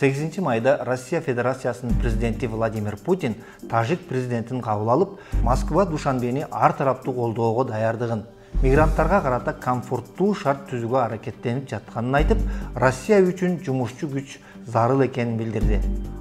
8 майда Россия Федерациясынын президенти Владимир Путин тажик президентин кабыл алып, Москва Душанбени ар тараптуу колдоого даярдыгын, мигранттарга карата комфорттуу шарт түзүүгө аракеттенип жатканын айтып, Россия үчүн жумушчу күч зарыл экенин билдирди.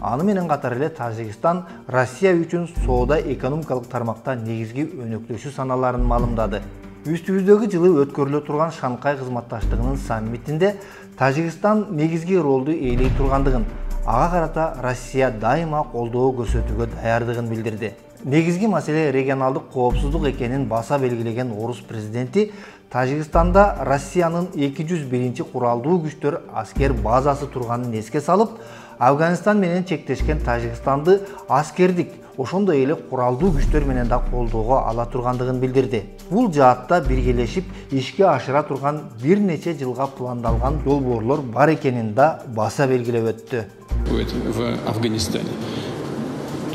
Аны менен катар эле Тажикстан Россия үчүн соода экономикалык тармакта негизги өнөктөшүү саналарын маалымдады. Үстүбүздөгү жылы өткөрүлө турган Шанхай кызматташтыгынын саммитинде Тажикстан негизги ролду ээлей тургандыгын, ага карата Россия дайыма колдоо көрсөтүүгө даярдыгын билдирди. Негизги маселе регионалдык коопсуздук экенин баса белгилеген орус президенти Тажикстанда Россиянын 201 куралдуу күчтөр аскер базасы турганын эске салып, Афганистан менен чектешкен Тажикстанды аскердик, ошондой эле куралдуу күчтөр менен да колдоого ала тургандыгын билдирди. Бул жаатта биргелешип ишке ашыра турган бир нече жылга пландалган долбоорлор бар экенин да баса белгилеп өттү. В Афганистане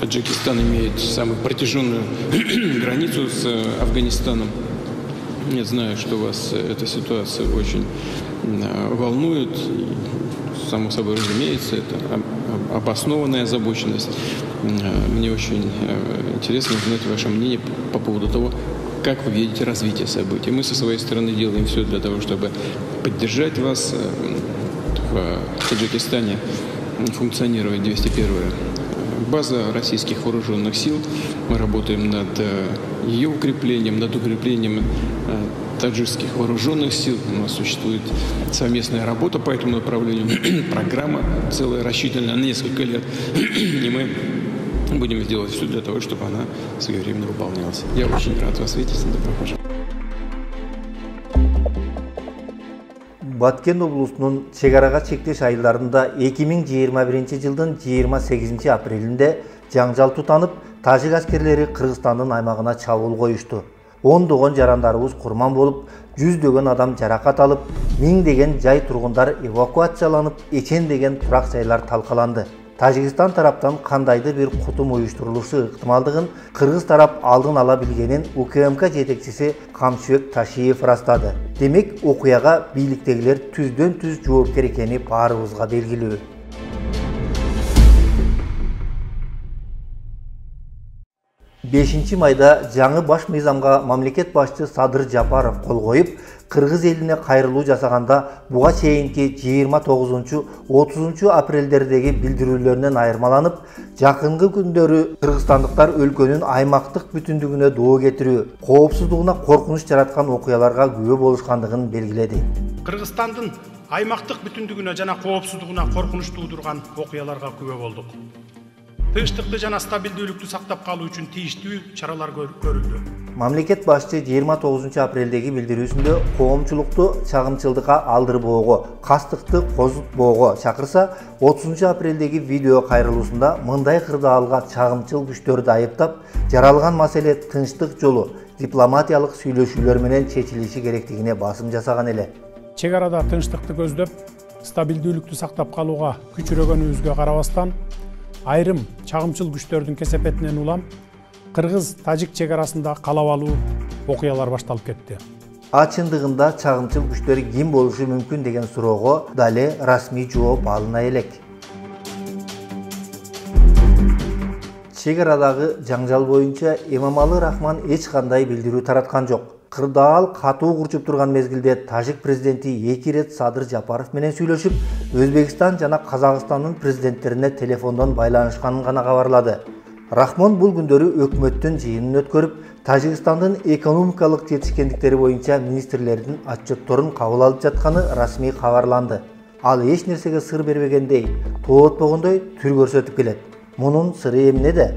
Таджикистан имеет самую протяженную границу с Афганистаном. Я знаю, что вас эта ситуация очень волнует. Само собой разумеется, это обоснованная озабоченность. Мне очень интересно узнать ваше мнение по поводу того, как вы видите развитие событий. Мы со своей стороны делаем все для того, чтобы поддержать вас. В Таджикистане функционирует 201-я база российских вооруженных сил. Мы работаем над ее укреплением, над укреплением таджикских вооруженных сил. У нас существует совместная работа по этому направлению, программа целая, рассчитанная на несколько лет, и мы будем делать все для того, чтобы она своевременно выполнялась. Я очень рад вас видеть. Добро пожаловать. Баткен облусунун чегарага чектеш айылдарында 2021 жылдын 28 апрелинде жаңжал тутанып, тажик аскерлери Кыргызстандын аймагына чабуул коюшту. Ондогон жарандарыбыз курман болуп, жүздөгөн адам жаракат алып, миңдеген жай тургундар эвакуацияланып, эчендеген турак жайлар талкаланды. Тажикстан тараптан кандайдыр бир кутум уюштурулушу ыктымалдыгын кыргыз тарап алдын ала билгенин УКМК жетекчиси Камчыбек Ташиев ырастады. Демек, окуяга бийликтегилер түздөн түз жоопкер экени баарыбызга белгилүү. 5 майда жаңы баш мыйзамга мамлекет башчы Садыр Жапаров кол коюп, кыргыз элине кайрылуу жасаганда буга чейинки 29-30 апрелдердеги билдирүүлөрүнөн айырмаланып, жакынкы күндөрү кыргызстандыктар өлкөнүн аймактык бүтүндүгүнө доо кетирүү, коопсуздугуна коркунуч жараткан окуяларга күбө болушкандыгын белгиледи. Кыргызстандын аймактык бүтүндүгүнө жана коопсуздугуна коркунуч туудурган окуяларга күбө болдук. Тынчтыкты жана стабилдүүлүктү сактап калуу үчүн тийиштүү чаралар көрүлдү. Мамлекет башчы 29 апрелдеги билдирүүсүндө коомчулукту чагымчылдыкка алдырбоого, кастыкты козутпоого чакырса, 30 апрелдеги видео кайрылуусунда мындай кырдаалга чагымчыл күчтөрдү айыптап, жаралган маселе тынчтык жолу, дипломатиялык сүйлөшүүлөр менен чечилиши керектигине басым жасаган эле. Чек арада тынчтыкты көздөп, стабилдүүлүктү сактап калууга күчүрөгөнүбүзгө карабастан, айрым чагымчыл күчтөрдүн кесепетинен улам кыргыз-тажик чек арасында калап алуу окуялар башталып кетти. Чындыгында чагымчыл күчтөр ким болушу мүмкүн деген суроого дале расмий жооп алына элек. Чек арадагы жаңжал боюнча Эмомали Рахман эч кандай билдирүү тараткан жок. Кырдаал катуу курчуп турган мезгилде тажик президенти 2 рет Садыр Жапаров менен сүйлөшүп, Өзбекстан жана Казакстандын президенттерине телефондон байланышканын гана кабарлады. Рахмон бул күндөрү өкмөттүн жыйынын өткөрүп, Тажикстандын экономикалык жетишкендиктери боюнча министрлердин отчетторун кабыл алып жатканы расмий кабарланды. Ал эч нерсеге сыр бербегендей, тоотпогондой түр көрсөтүп келет. Мунун сыры эмнеде?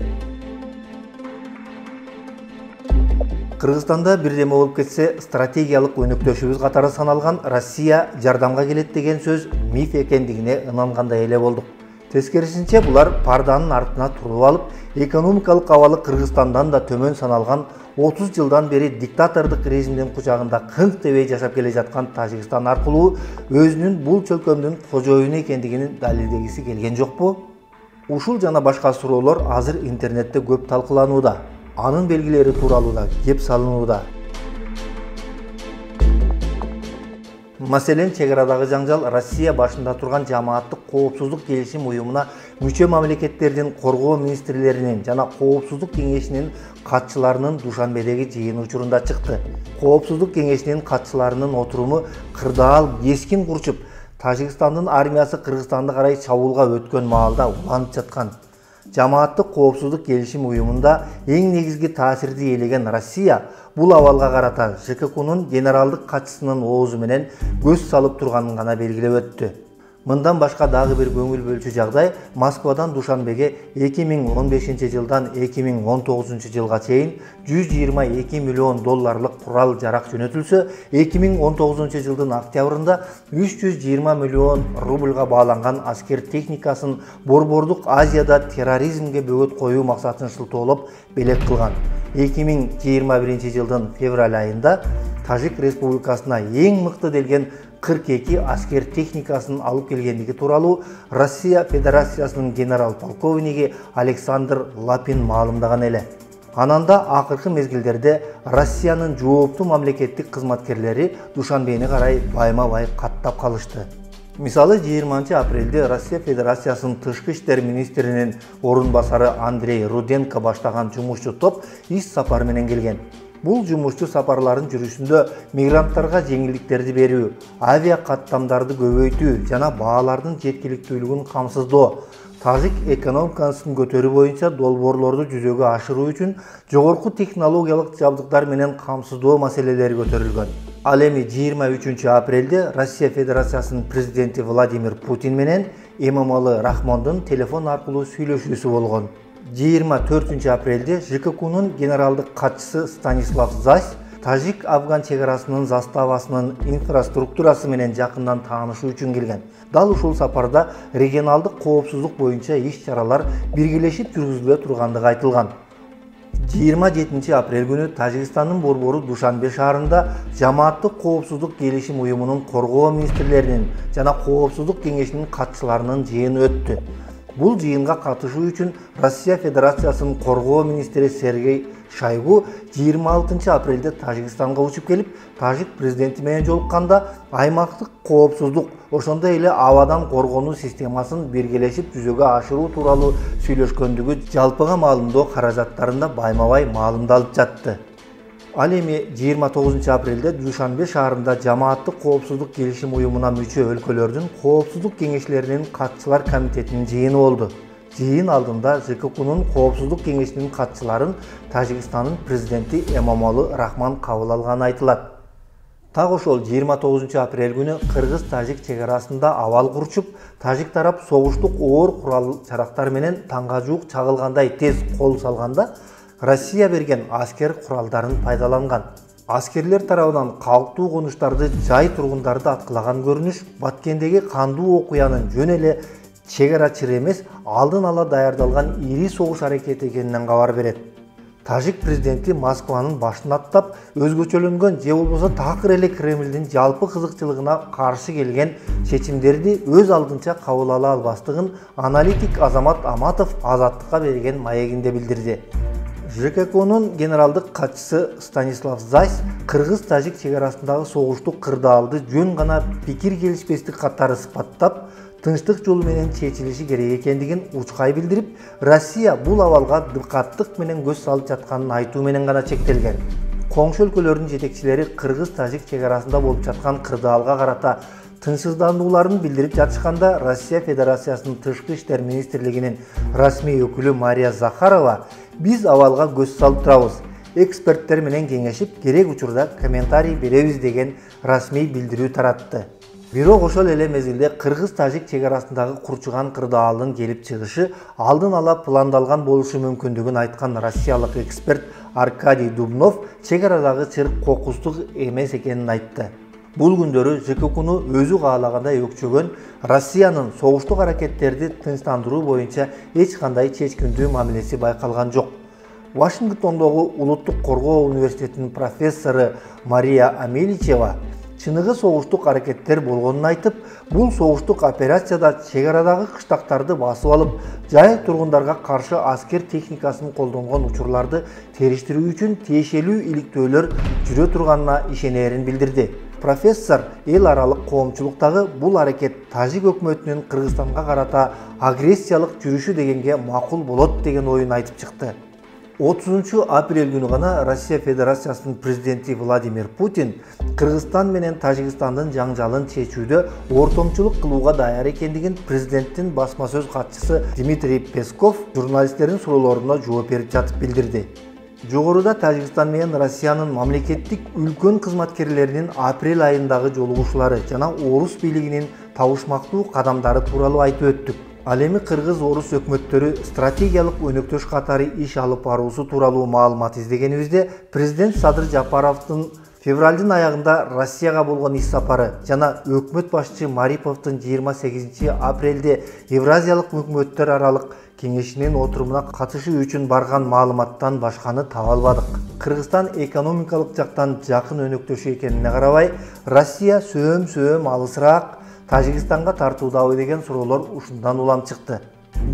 Кыргызстанда бирдеме болуп кетсе, стратегиялык өнөктөшүбүз катары саналган Россия жардамга келет деген сөз миф экендигине ынангандай эле болдук. Тескерисинче булар парданын артына туруп алып, экономикалык абалы Кыргызстандан да төмөн саналган 30 жылдан бери диктатордук режимдин кучагында кыңк дебей жашап келе жаткан Тажикстан аркылуу өзүнүн бул чөлкөмдүн кожоюну экендигин далилдегиси келген жокпу? Ушул жана башка суроолор азыр интернетте көп талкыланууда. Анын белгилери тууралуу да кеп салынууда. Маселен, чегарадагы жаңжал Россия башында турган жамааттык коопсуздук келишим уюмуна мүчө мамлекеттердин коргоо министрлеринин жана коопсуздук кеңешинин катчыларынын Душанбедеги жыйыны учурунда чыкты. Коопсуздук кеңешинин катчыларынын отуруму кырдаал кескин курчуп, Тажикстандын армиясы Кыргызстанды карай чабуулга өткөн маалда уланып жаткан. Жамааттык коопсуздук келишим уюмунда эң негизги таасирди ээлеген Россия бул абалга карата ЖККнун генералдык катчысынын оозу менен көз салып турганын гана белгилеп өттү. Мындан башка дагы бир көңүл бөлчү жагдай Москвадан Душанбеге 2015 жылдан 2019 жылга чейин 122 миллион долларлык курал жарак жөнөтүлсө, 2019 жылдын октябрында 320 миллион рубльга бааланган аскер техникасын Борбордук Азияда терроризмге бөгөт коюу максатын шылтоолоп белек кылган. 2021 жылдын февраль айында Тажик Республикасына эң мыкты делген 42 аскер техникасын алып келгендиги тууралуу Россия Федерациясынын генерал-полковниги Александр Лапин маалымдаган эле. Ананда акыркы мезгилдерде Россиянын жооптуу мамлекеттик кызматкерлери Душанбени карай байма-бай каттап калышты. Мисалы 20 апрелде Россия Федерациясынын тышкы иштер министринин орун басары Андрей Руденко баштаган жумушчу топ иш сапар менен келген. Бул жумушчу сапарларын жүрүшүндө мигранттарга жеңилдиктерди берүү, авиа каттамдарды көбөйтүү жана баалардын жеткиликтүүлүгүн камсыздоо, тажик экономикасын көтөрүү боюнча долбоорлорду жүзөгө ашыруу үчүн жогорку технологиялык жабдыктар менен камсыздоо маселелери көтөрүлгөн. Ал эми 23 апрелде Россия Федерациясынын президенти Владимир Путин менен Эмомали Рахмондун телефон аркылуу сүйлөшүүсү болгон. 24 апрелде ЖККнун генералдык катчысы Станислав Зась Тажик-Афган чегарасынын заставасынын инфраструктурасы менен жакындан таанышуу үчүн келген. Дал ушул сапарда регионалдык коопсуздук боюнча иш-чаралар биргелешип жүргүзүлө тургандыгы айтылган. 27 апрель күнү Тажикстандын борбору Душанбе шаарында жамааттык коопсуздук келишим уюмунун коргоо министрлеринин жана коопсуздук кеңешинин катчыларынын жыйыны өттү. Бул жыйынга катышуу үчүн Россия Федерациясынын коргоо министри Сергей Шойгу 26 апрелде Тажикстанга учуп келип, Тажик президенти менен жолукканда аймактык коопсуздук, ошондой эле абадан коргонуу системасын биргелешип жүзөгө ашыруу тууралуу сүйлөшкөндүгү жалпыга маалымдоо каражаттарында байма-бай маалымдалып жатты. Ал эми 29 апрелде Душанбе шаарында жамааттык коопсуздук келишим уюмуна мүчө өлкөлөрдүн коопсуздук кеңештеринин катчылар комитетинин жыйыны болду. Жыйын алдында ЖККнун коопсуздук кеңешинин катчыларын Тажикстандын президенти Эмомали Рахмон кабыл алганы айтылат. Так ошол 29 апрель күнү Кыргыз-Тажик чегарасында абал курчуп, Тажик тарап согуштук оор курал-жарактар менен таңга жуук чагылгандай тез кол салганда Россия берген аскер куралдарын пайдаланган. Аскерлер тарабынан калктуу конуштарды жай тургундарды аткылаган көрүнүш Баткендеги кандуу окуянын жөн эле чегарачыр эмес, алдын ала даярдалган ири согуш аракети экенинен кабар берет. Тажик президенти Москванын башын аттап, өзгөчөлөнгөн же болбосо такыр эле Кремлдин жалпы кызыкчылыгына каршы келген чечимдерди өз алдынча кабыл ала албастыгын аналитик Азамат Аматов Азаттыкка берген маегинде билдирди. ЖККнун генералдык катчысы Станислав Зась Кыргыз-Тажик чегарасындагы согуштук кырдаалды жөн гана пикир келишпестик катары сыпаттап, тынчтык жолу менен чечилиши керек экендигин учкай билдирип, Россия бул абалга дыкаттык менен көз салып жатканын айтуу менен гана чектелген. Коңшу өлкөлөрдүн жетекчилери Кыргыз-Тажик чегарасында болуп жаткан кырдаалга карата тынчсызданууларын билдирип жатышканда, Россия Федерациясынын тышкы иштер министрлигинин расмий өкүлү Мария Захарова «Биз абалга көз салып турабыз, эксперттер менен кеңешип, керек учурда комментарий беребиз» деген расмий билдирүү таратты. Бирок ошол эле мезгилде Кыргыз-Тажик чегарасындагы курчуган кырдаалдын келип чыгышы алдын ала пландалган болушу мүмкүндүгүн айткан россиялык эксперт Аркадий Дубнов чегарадагы чырк кокустук эмес экенин айтты. Бул күндөрү ЖККну өзү каалагандай өкчөгөн Россиянын согуштук аракеттерди тынчтандыруу боюнча эч кандай чечкиндүү мамилеси байкалган жок. Вашингтондогу Улуттук коргоо университетинин профессору Мария Амеличева чыныгы согуштук аракеттер болгонун айтып, бул согуштук операцияда чек арадагы кыштактарды басып алып, жай тургундарга каршы аскер техникасын колдонгон учурларды териштирүү үчүн тиешелүү иликтөөлөр жүрө турганына ишенерин билдирди. Профессор эл аралык коомчулуктагы бул аракет тажик өкмөтүнүн Кыргызстанга карата агрессиялык жүрүшү дегенге макул болот деген оюн айтып чыкты. 30 апрель күнү гана Россия Федерациясынын президенти Владимир Путин Кыргызстан менен Тажикстандын жаңжалын чечүүдө ортомчулук кылууга даяр экендигин президенттин басма сөз катчысы Дмитрий Песков журналисттердин суроолоруна жооп берип жатып билдирди. Жогоруда Тажикстан менен Россиянын мамлекеттик үлкөн кызматкерлеринин апрель айындагы жолугушуулары жана орус бийлигинин табышмактуу кадамдары тууралуу айтып өттүк. Ал эми кыргыз-орус өкмөттөрү стратегиялык өнөктөш катары иш алып баруусу тууралуу маалымат издегенибизде, президент Садыр Жапаровдун февралдын аягында Россияга болгон иш сапары жана өкмөт башчы Мариповдун 28 апрелде Евразиялык өкмөттөр аралык кеңешинин отурумуна катышуу үчүн барган маалыматтан башканы таба албадык. Кыргызстан экономикалык жактан жакын өнөктөшү экенине карабай, Россия сөөм алысыраак Тажикстанга тартуудабы деген суроолор ушундан улам чыкты.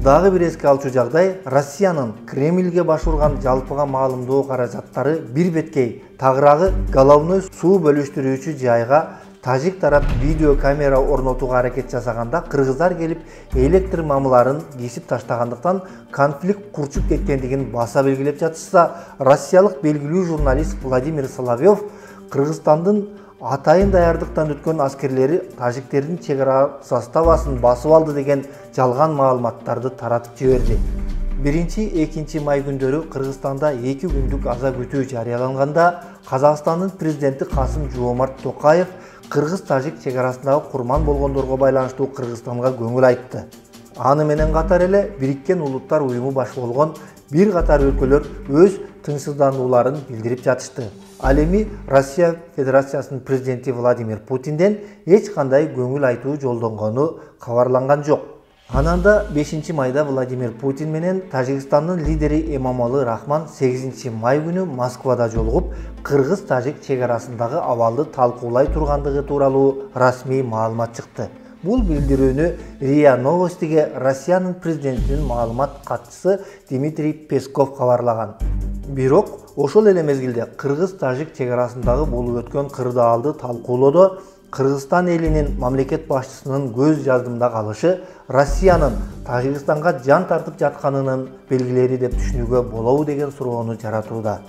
Дагы бир эске алчу жагдай, Россиянын Кремльге башурган жалпыга маалымдоо каражаттары бир беткей тагыраагы головной суу бөлүштүрүүчү жайга тажик тарап видео камера орнотууга аракет жасаганда кыргыздар келип электр мамыларын кесип таштагандыктан конфликт курчуп кеткендигин баса белгилеп жатышса, россиялык белгилүү журналист Владимир Соловьев Кыргызстандын атайын даярдыктан өткөн аскерлери тажиктердин чек ара заставасын басып алды деген жалган маалыматтарды таратып жиберди. 1-2 май күндөрү Кыргызстанда 2 күндүк аза күтүү жарыяланганда, Казакстандын президенти Касым-Жомарт Токаев кыргыз-тажик чек арасындагы курман болгондорго байланыштуу Кыргызстанга көңүл айтты. Аны менен катар эле Бириккен Улуттар уюму баш болгон бир катар өлкөлөр өз тынчсызданууларын билдирип жатышты. Ал эми Россия Федерациясынын президенти Владимир Путинден эч кандай көңүл айтуу жолдонгону кабарланган жок. Ананда 5 майда Владимир Путин менен Тажикстандын лидери Эмомали Рахман 8 май күнү Москвада жолугуп, кыргыз-тажик чек арасындагы абалды талкуулай тургандыгы тууралуу расмий маалымат чыкты. Бул билдирүүнү РИА Новостиге Россиянын президентинин маалымат катчысы Дмитрий Песков кабарлаган. Бирок ошол эле мезгилде кыргыз-тажик чек арасындагы болуп өткөн кырдаалды талкуулоодо Кыргызстан элинин мамлекет башчысынын көз жаздымда калышы Россиянын Тажикстанга жан тартып жатканынын белгилери деп түшүнүүгө болобу деген суроону жаратууда.